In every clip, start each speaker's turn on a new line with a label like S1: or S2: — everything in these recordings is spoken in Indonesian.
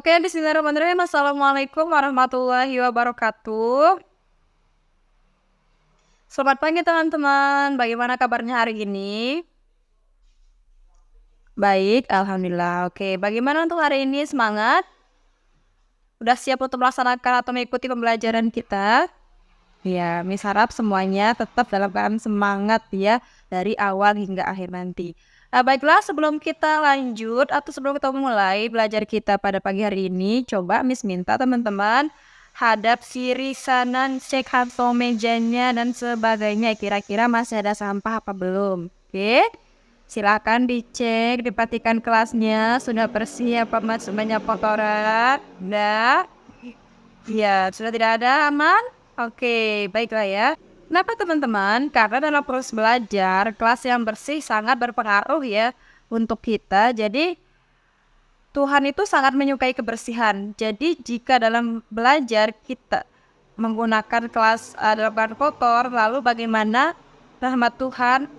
S1: Oke, bismillahirrahmanirrahim. Assalamualaikum warahmatullahi wabarakatuh. Selamat pagi teman-teman. Bagaimana kabarnya hari ini? Baik, alhamdulillah. Oke, bagaimana untuk hari ini? Semangat? Udah siap untuk melaksanakan atau mengikuti pembelajaran kita? Ya, Miss harap semuanya tetap dalam keadaan semangat ya dari awal hingga akhir nanti. Baiklah, sebelum kita lanjut atau sebelum kita mulai belajar kita pada pagi hari ini, coba Miss minta teman-teman hadap kiri kanan, cek kantong mejanya dan sebagainya. Kira-kira masih ada sampah apa belum? Oke, silakan dicek, diperhatikan kelasnya sudah bersih apa masih banyak kotoran. Udah? Ya, sudah tidak ada, aman? Oke, baiklah ya. Kenapa teman-teman? Karena dalam proses belajar, kelas yang bersih sangat berpengaruh ya untuk kita. Jadi Tuhan itu sangat menyukai kebersihan. Jadi jika dalam belajar kita menggunakan kelas dalam keadaan kotor, lalu bagaimana rahmat Tuhan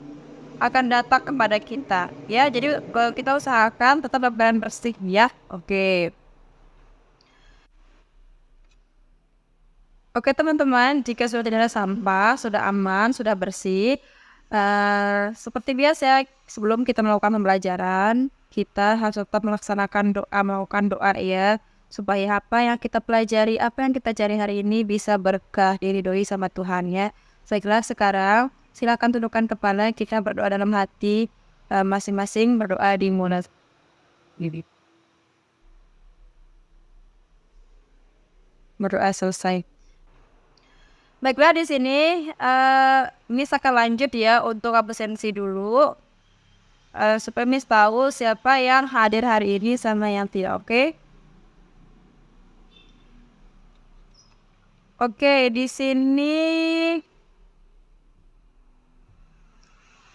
S1: akan datang kepada kita ya. Jadi kita usahakan tetap dalam keadaan bersih ya. Oke teman-teman, jika sudah tidak ada sampah, sudah aman, sudah bersih, seperti biasa sebelum kita melakukan pembelajaran, kita harus tetap melakukan doa ya, supaya apa yang kita pelajari, apa yang kita cari hari ini bisa berkah diridhoi sama Tuhan ya. Baiklah, sekarang silakan tundukkan kepala, kita berdoa dalam hati, masing-masing berdoa di mulut. Berdoa selesai. Baiklah, di sini Miss akan lanjut ya untuk absensi dulu, supaya Miss tahu siapa yang hadir hari ini sama yang tidak. Oke, di sini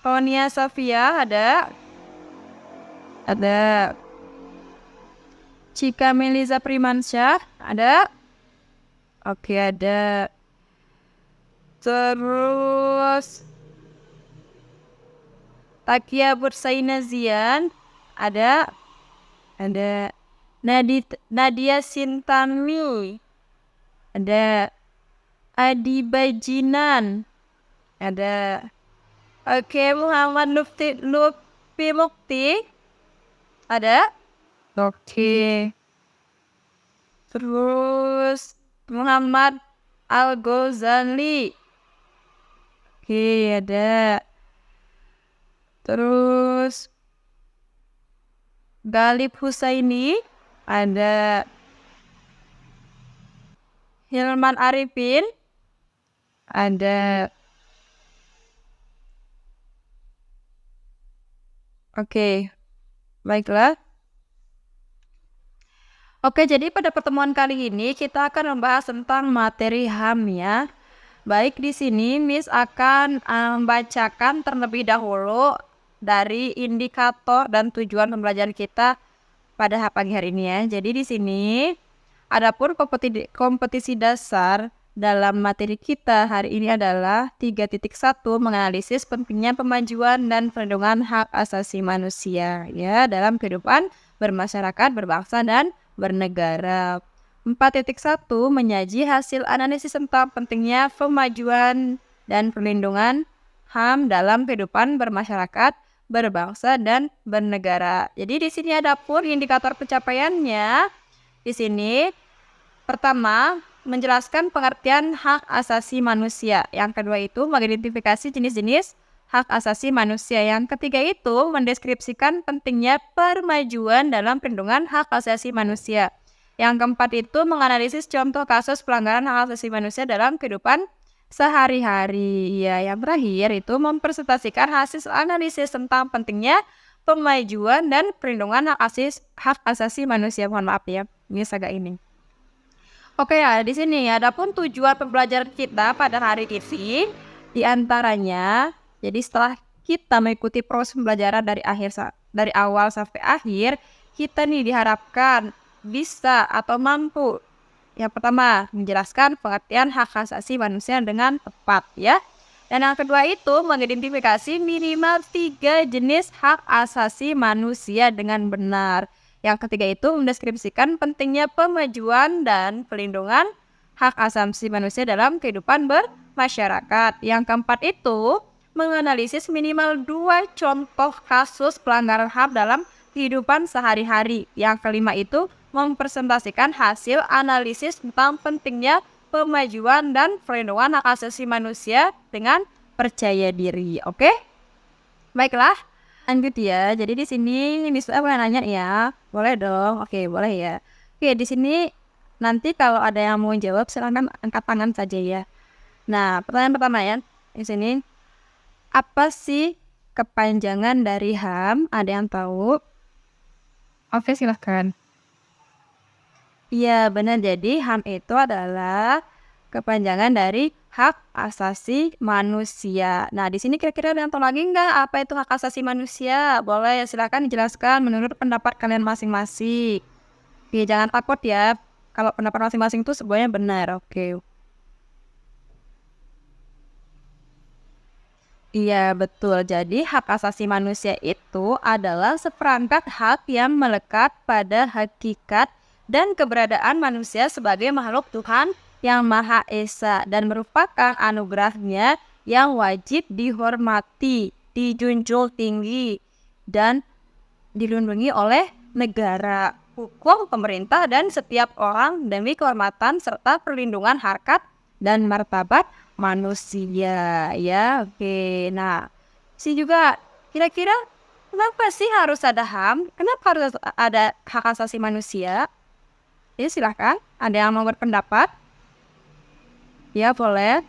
S1: Tonia Safia ada Cika Melisa Primansyah ada. Oke, ada. Terus Takia Bursaina Zian ada Nadia Sintami ada, Adi Bajinan ada. Oke, Muhammad Lutfi Mukti ada. Oke, terus Muhammad Al-Ghazali. Oke, ada. Terus Galib Husaini ada. Hilman Arifin ada. Oke, baiklah. Oke, jadi pada pertemuan kali ini kita akan membahas tentang materi HAM ya. Baik, di sini Miss akan membacakan terlebih dahulu dari indikator dan tujuan pembelajaran kita pada pagi hari ini ya. Jadi di sini adapun kompetisi dasar dalam materi kita hari ini adalah 3.1 menganalisis pentingnya pemajuan dan perlindungan hak asasi manusia ya dalam kehidupan bermasyarakat, berbangsa dan bernegara. 4.1 menyaji hasil analisis tentang pentingnya pemajuan dan perlindungan HAM dalam kehidupan bermasyarakat, berbangsa dan bernegara. Jadi di sini ada pun indikator pencapaiannya. Di sini pertama menjelaskan pengertian hak asasi manusia. Yang kedua itu mengidentifikasi jenis-jenis hak asasi manusia. Yang ketiga itu mendeskripsikan pentingnya permajuan dalam perlindungan hak asasi manusia. Yang keempat itu menganalisis contoh kasus pelanggaran hak asasi manusia dalam kehidupan sehari-hari. Ya, yang terakhir itu mempresentasikan hasil analisis tentang pentingnya pemajuan dan perlindungan hak asasi manusia. Mohon maaf ya, ini agak ini. Oke ya, di sini adapun tujuan pembelajaran kita pada hari ini diantaranya, jadi setelah kita mengikuti proses pembelajaran dari awal sampai akhir, kita nih diharapkan bisa atau mampu yang pertama menjelaskan pengertian hak asasi manusia dengan tepat ya. Dan yang kedua itu mengidentifikasi minimal 3 jenis hak asasi manusia dengan benar. Yang ketiga itu mendeskripsikan pentingnya pemajuan dan pelindungan hak asasi manusia dalam kehidupan bermasyarakat. Yang keempat itu menganalisis minimal 2 contoh kasus pelanggaran HAM dalam kehidupan sehari-hari. Yang kelima itu mempresentasikan hasil analisis tentang pentingnya pemajuan dan perlindungan hak asasi manusia dengan percaya diri. Oke? Baiklah, lanjut ya. Jadi di sini Miss boleh nanya ya? Boleh dong. Oke, boleh ya. Oke, di sini nanti kalau ada yang mau jawab silakan angkat tangan saja ya. Nah, pertanyaan pertama ya. Di sini apa sih kepanjangan dari HAM? Ada yang tahu?
S2: Oke, silahkan.
S1: Iya, benar. Jadi HAM itu adalah kepanjangan dari hak asasi manusia. Nah, di sini kira-kira ada yang tahu lagi nggak apa itu hak asasi manusia? Boleh, silakan dijelaskan menurut pendapat kalian masing-masing. Oke, jangan takut ya. Kalau pendapat masing-masing itu semuanya benar. Oke. Iya, betul. Jadi, hak asasi manusia itu adalah seperangkat hak yang melekat pada hakikat dan keberadaan manusia sebagai makhluk Tuhan yang Maha Esa dan merupakan anugerahnya yang wajib dihormati, dijunjung tinggi, dan dilindungi oleh negara, hukum, pemerintah, dan setiap orang demi kehormatan serta perlindungan harkat dan martabat manusia ya. Oke, nah juga kira-kira kenapa sih harus ada HAM? Kenapa harus ada hak asasi manusia? Ya silahkan, ada yang mau berpendapat? Ya boleh.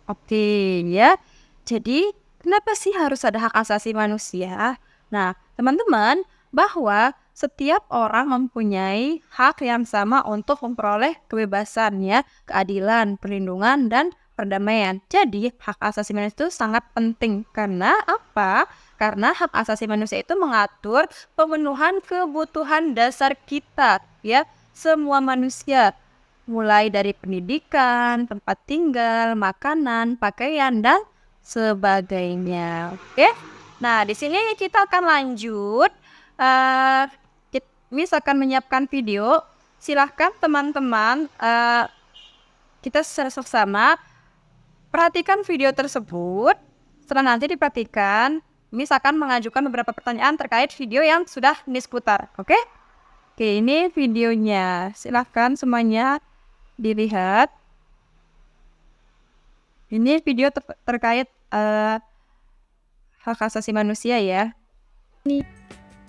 S1: Oke ya, jadi kenapa sih harus ada hak asasi manusia? Nah teman-teman, bahwa setiap orang mempunyai hak yang sama untuk memperoleh kebebasan ya, keadilan, perlindungan, dan perdamaian. Jadi hak asasi manusia itu sangat penting. Karena apa? Karena hak asasi manusia itu mengatur pemenuhan kebutuhan dasar kita ya, semua manusia. Mulai dari pendidikan, tempat tinggal, makanan, pakaian, dan sebagainya. Oke? Nah, di sini kita akan lanjut. Miss akan menyiapkan video. Silahkan teman-teman, kita sama-sama perhatikan video tersebut. Setelah nanti diperhatikan, Miss akan mengajukan beberapa pertanyaan terkait video yang sudah Miss putar. Oke? Oke, ini videonya. Silahkan semuanya dilihat. Ini video terkait hak asasi manusia ya.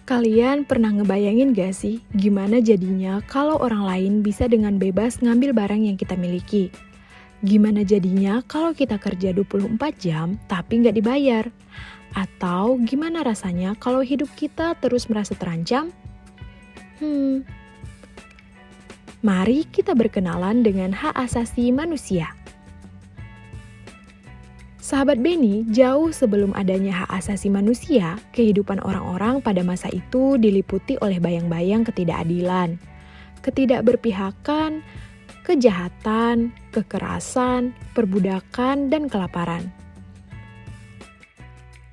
S3: Kalian pernah ngebayangin gak sih gimana jadinya kalau orang lain bisa dengan bebas ngambil barang yang kita miliki? Gimana jadinya kalau kita kerja 24 jam tapi nggak dibayar? Atau gimana rasanya kalau hidup kita terus merasa terancam? Mari kita berkenalan dengan hak asasi manusia. Sahabat Beni, jauh sebelum adanya hak asasi manusia, kehidupan orang-orang pada masa itu diliputi oleh bayang-bayang ketidakadilan, ketidakberpihakan, kejahatan, kekerasan, perbudakan, dan kelaparan.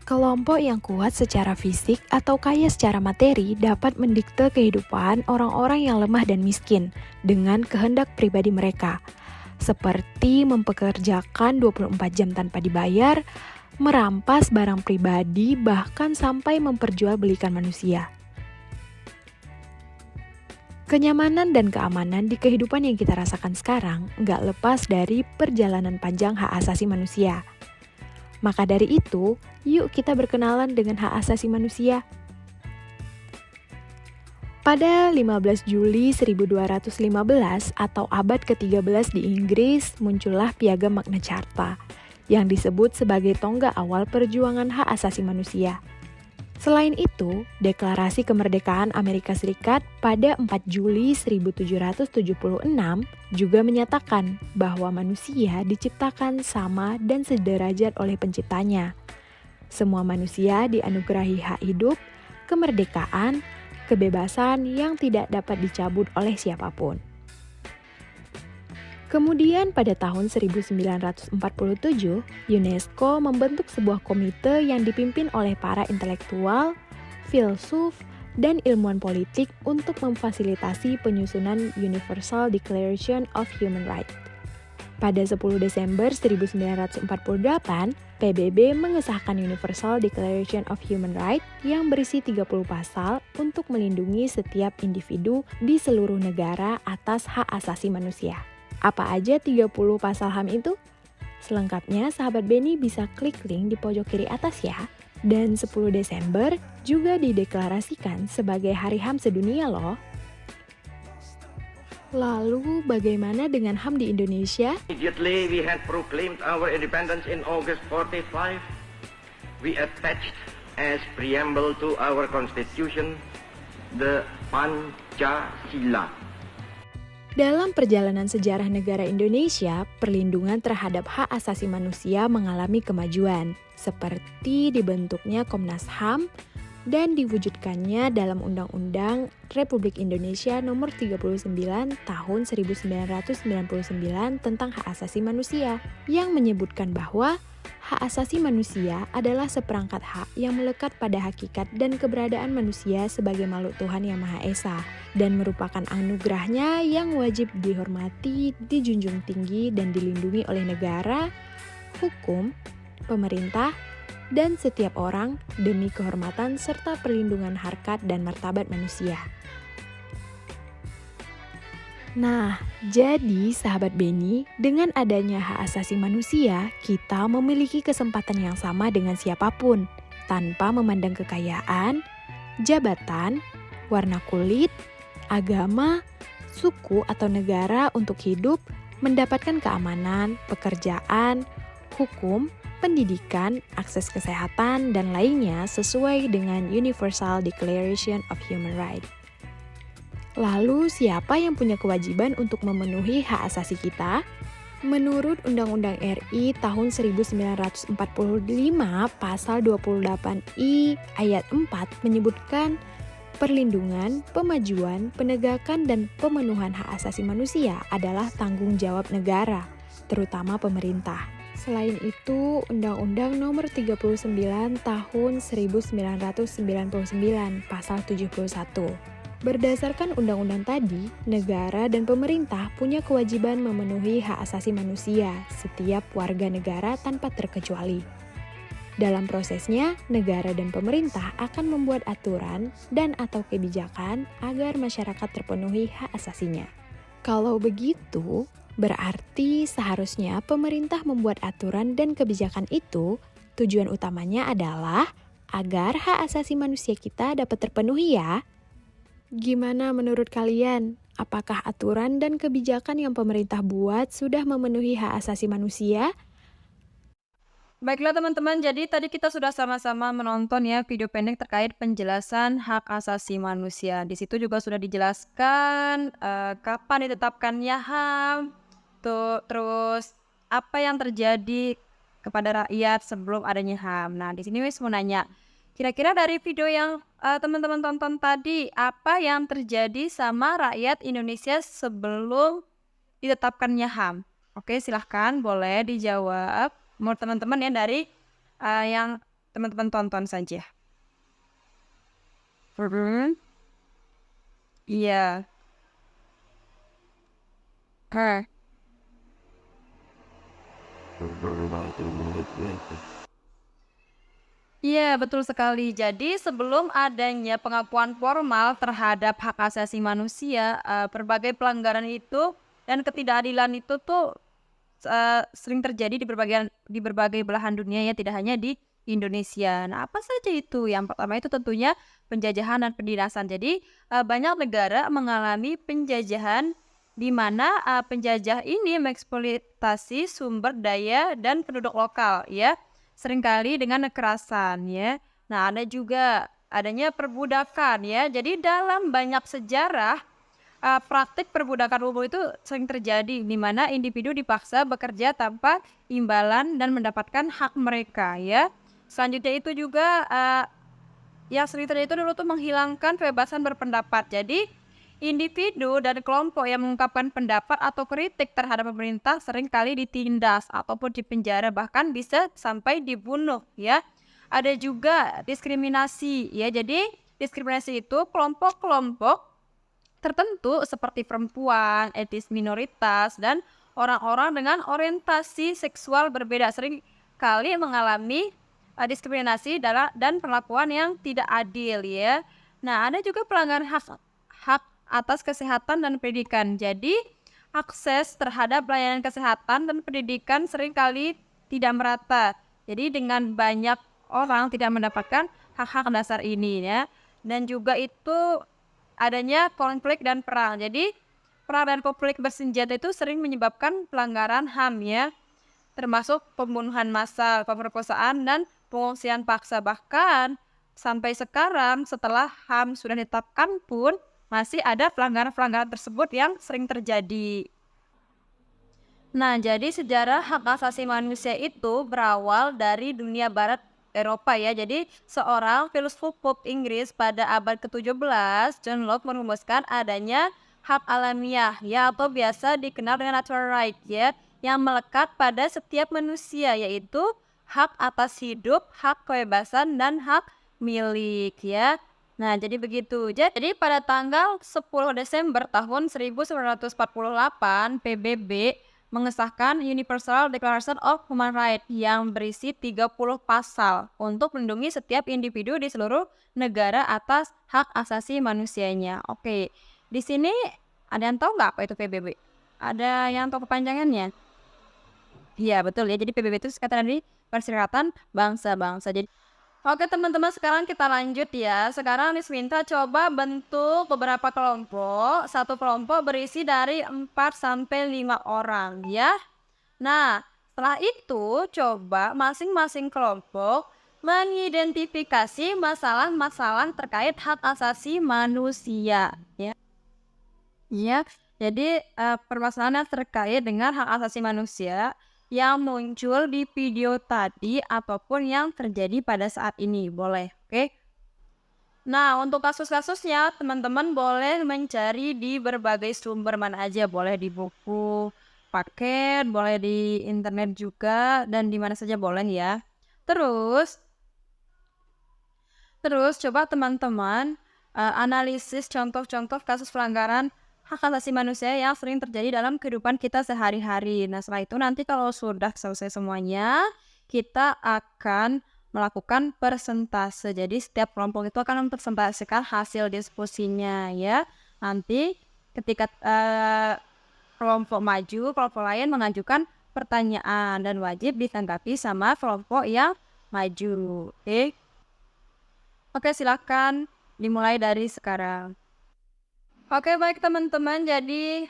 S3: Kelompok yang kuat secara fisik atau kaya secara materi dapat mendikte kehidupan orang-orang yang lemah dan miskin dengan kehendak pribadi mereka, seperti mempekerjakan 24 jam tanpa dibayar, merampas barang pribadi, bahkan sampai memperjualbelikan manusia. Kenyamanan dan keamanan di kehidupan yang kita rasakan sekarang nggak lepas dari perjalanan panjang hak asasi manusia. Maka dari itu, yuk kita berkenalan dengan hak asasi manusia. Pada 15 Juli 1215 atau abad ke-13 di Inggris, muncullah Piagam Magna Carta yang disebut sebagai tonggak awal perjuangan hak asasi manusia. Selain itu, Deklarasi Kemerdekaan Amerika Serikat pada 4 Juli 1776 juga menyatakan bahwa manusia diciptakan sama dan sederajat oleh penciptanya. Semua manusia dianugerahi hak hidup, kemerdekaan, kebebasan yang tidak dapat dicabut oleh siapapun. Kemudian pada tahun 1947, UNESCO membentuk sebuah komite yang dipimpin oleh para intelektual, filsuf, dan ilmuwan politik untuk memfasilitasi penyusunan Universal Declaration of Human Rights. Pada 10 Desember 1948, PBB mengesahkan Universal Declaration of Human Rights yang berisi 30 pasal untuk melindungi setiap individu di seluruh negara atas hak asasi manusia. Apa aja 30 pasal HAM itu? Selengkapnya sahabat Beni bisa klik link di pojok kiri atas ya. Dan 10 Desember juga dideklarasikan sebagai Hari HAM Sedunia loh. Lalu bagaimana dengan HAM di Indonesia?
S4: Immediately we had proclaimed our independence in August 45. We attached as preamble to our constitution the Pancasila.
S3: Dalam perjalanan sejarah negara Indonesia, perlindungan terhadap hak asasi manusia mengalami kemajuan, seperti dibentuknya Komnas HAM dan diwujudkannya dalam Undang-Undang Republik Indonesia Nomor 39 Tahun 1999 tentang hak asasi manusia, yang menyebutkan bahwa hak asasi manusia adalah seperangkat hak yang melekat pada hakikat dan keberadaan manusia sebagai makhluk Tuhan Yang Maha Esa, dan merupakan anugerahnya yang wajib dihormati, dijunjung tinggi, dan dilindungi oleh negara, hukum, pemerintah, dan setiap orang demi kehormatan serta perlindungan harkat dan martabat manusia. Nah, jadi sahabat Beni, dengan adanya hak asasi manusia, kita memiliki kesempatan yang sama dengan siapapun, tanpa memandang kekayaan, jabatan, warna kulit, agama, suku atau negara untuk hidup, mendapatkan keamanan, pekerjaan, hukum, pendidikan, akses kesehatan, dan lainnya sesuai dengan Universal Declaration of Human Rights. Lalu, siapa yang punya kewajiban untuk memenuhi hak asasi kita? Menurut Undang-Undang RI tahun 1945 pasal 28I ayat 4 menyebutkan perlindungan, pemajuan, penegakan, dan pemenuhan hak asasi manusia adalah tanggung jawab negara, terutama pemerintah. Selain itu, Undang-Undang Nomor 39 Tahun 1999 Pasal 71. Berdasarkan undang-undang tadi, negara dan pemerintah punya kewajiban memenuhi hak asasi manusia setiap warga negara tanpa terkecuali. Dalam prosesnya, negara dan pemerintah akan membuat aturan dan/atau kebijakan agar masyarakat terpenuhi hak asasinya. Kalau begitu, berarti seharusnya pemerintah membuat aturan dan kebijakan itu tujuan utamanya adalah agar hak asasi manusia kita dapat terpenuhi ya. Gimana menurut kalian? Apakah aturan dan kebijakan yang pemerintah buat sudah memenuhi hak asasi manusia?
S1: Baiklah teman-teman, jadi tadi kita sudah sama-sama menonton ya video pendek terkait penjelasan hak asasi manusia. Di situ juga sudah dijelaskan kapan ditetapkannya HAM, terus apa yang terjadi kepada rakyat sebelum adanya HAM. Nah, di sini Wis mau nanya, kira-kira dari video yang teman-teman tonton tadi, apa yang terjadi sama rakyat Indonesia sebelum ditetapkannya HAM? Oke, silahkan boleh dijawab. Mau teman-teman ya dari yang teman-teman tonton saja. Iya. Iya, betul sekali. Jadi sebelum adanya pengakuan formal terhadap hak asasi manusia, berbagai pelanggaran itu dan ketidakadilan itu tuh sering terjadi di berbagai belahan dunia ya, tidak hanya di Indonesia. Nah, apa saja itu? Yang pertama itu tentunya penjajahan dan penindasan. Jadi banyak negara mengalami penjajahan di mana penjajah ini mengeksploitasi sumber daya dan penduduk lokal ya, seringkali dengan kekerasan ya. Nah, ada juga adanya perbudakan ya. Jadi dalam banyak sejarah praktik perbudakan umum itu sering terjadi di mana individu dipaksa bekerja tanpa imbalan dan mendapatkan hak mereka ya. Selanjutnya itu juga yang sering terjadi itu dulu tuh menghilangkan kebebasan berpendapat. Jadi Individu dan kelompok yang mengungkapkan pendapat atau kritik terhadap pemerintah seringkali ditindas ataupun dipenjara, bahkan bisa sampai dibunuh ya. Ada juga diskriminasi ya. Jadi diskriminasi itu kelompok-kelompok tertentu seperti perempuan, etnis minoritas, dan orang-orang dengan orientasi seksual berbeda sering kali mengalami diskriminasi dan perlakuan yang tidak adil ya. Nah, ada juga pelanggaran hak atas kesehatan dan pendidikan. Jadi, akses terhadap pelayanan kesehatan dan pendidikan seringkali tidak merata. Jadi, dengan banyak orang tidak mendapatkan hak-hak dasar ini ya. Dan juga itu adanya konflik dan perang. Jadi, perang dan konflik bersenjata itu sering menyebabkan pelanggaran HAM ya, termasuk pembunuhan massal, pemerkosaan, dan pengungsian paksa. Bahkan sampai sekarang setelah HAM sudah ditetapkan pun masih ada pelanggaran-pelanggaran tersebut yang sering terjadi. Nah, jadi sejarah hak asasi manusia itu berawal dari dunia barat Eropa ya. Jadi seorang filsuf pop Inggris pada abad ke-17, John Locke, merumuskan adanya hak alamiah ya, atau biasa dikenal dengan natural right ya, yang melekat pada setiap manusia, yaitu hak atas hidup, hak kebebasan, dan hak milik ya. Nah, jadi begitu. Jadi pada tanggal 10 Desember tahun 1948, PBB mengesahkan Universal Declaration of Human Rights yang berisi 30 pasal untuk melindungi setiap individu di seluruh negara atas hak asasi manusianya. Oke, di sini ada yang tahu nggak apa itu PBB? Ada yang tahu kepanjangannya? Iya, betul ya. Jadi PBB itu singkatan dari Perserikatan Bangsa-Bangsa. Jadi oke teman-teman, sekarang kita lanjut ya. Sekarang Nis minta coba bentuk beberapa kelompok. Satu kelompok berisi dari 4-5 orang ya. Nah, setelah itu coba masing-masing kelompok mengidentifikasi masalah-masalah terkait hak asasi manusia ya. Ya, jadi permasalahan yang terkait dengan hak asasi manusia yang muncul di video tadi ataupun yang terjadi pada saat ini, boleh, oke? Nah, untuk kasus-kasusnya teman-teman boleh mencari di berbagai sumber mana aja, boleh di buku paket, boleh di internet juga, dan di mana saja boleh ya. Terus coba teman-teman analisis contoh-contoh kasus pelanggaran hak asasi manusia yang sering terjadi dalam kehidupan kita sehari-hari. Nah, setelah itu nanti kalau sudah selesai semuanya, kita akan melakukan persentase. Jadi setiap kelompok itu akan mempresentasikan hasil diskusinya ya. Nanti ketika kelompok maju, kelompok lain mengajukan pertanyaan dan wajib ditanggapi sama kelompok yang maju. Oke, silakan dimulai dari sekarang. Oke, baik teman-teman, jadi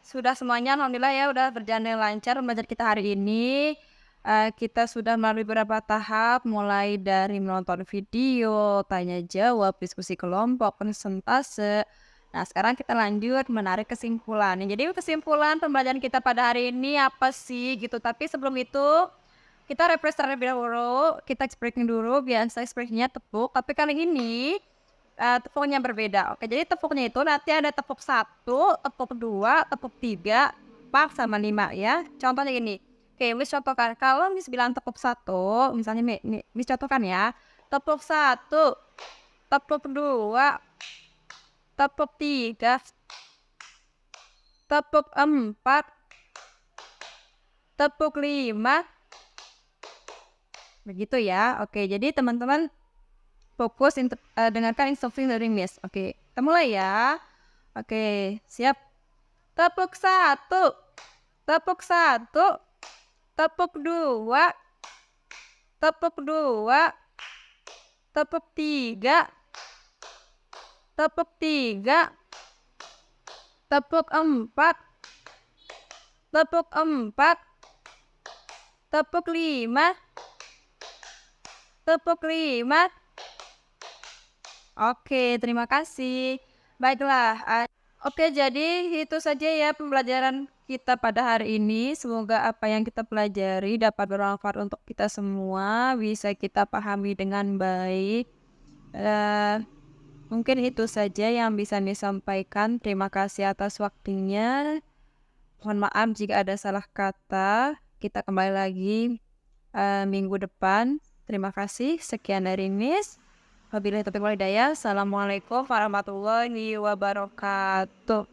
S1: sudah semuanya alhamdulillah ya udah berjalan lancar belajar kita hari ini. Kita sudah melalui beberapa tahap, mulai dari menonton video, tanya jawab, diskusi kelompok, presentase. Nah, sekarang kita lanjut menarik kesimpulan. Jadi kesimpulan pembelajaran kita pada hari ini apa sih gitu. Tapi sebelum itu kita refresh terlebih dahulu, kita expressing dulu, biasa expressingnya tepuk, tapi kali ini tepuknya berbeda. Oke, jadi tepuknya itu nanti ada tepuk 1, tepuk 2, tepuk 3, 4 sama 5 ya. Contohnya gini. Oke, Miss contohkan. Kalau Miss bilang tepuk 1, misalnya Miss contohkan ya. Tepuk 1, tepuk 2, tepuk 3, tepuk 4, tepuk 5. Begitu ya. Oke, jadi teman-teman fokus dengarkan instruksi dari Miss. Oke, kita mulai ya. Oke, siap. Tepuk 1, tepuk 1, tepuk 2, tepuk 2, tepuk 3, tepuk 3, tepuk 4, tepuk 4, tepuk 5, tepuk 5. Oke, terima kasih. Baiklah, oke, jadi itu saja ya pembelajaran kita pada hari ini. Semoga apa yang kita pelajari dapat bermanfaat untuk kita semua, bisa kita pahami dengan baik. Mungkin itu saja yang bisa disampaikan. Terima kasih atas waktunya. Mohon maaf jika ada salah kata. Kita kembali lagi minggu depan. Terima kasih. Sekian dari Miss. Wabillahi taufiq wal hidayah. Assalamualaikum warahmatullahi wabarakatuh.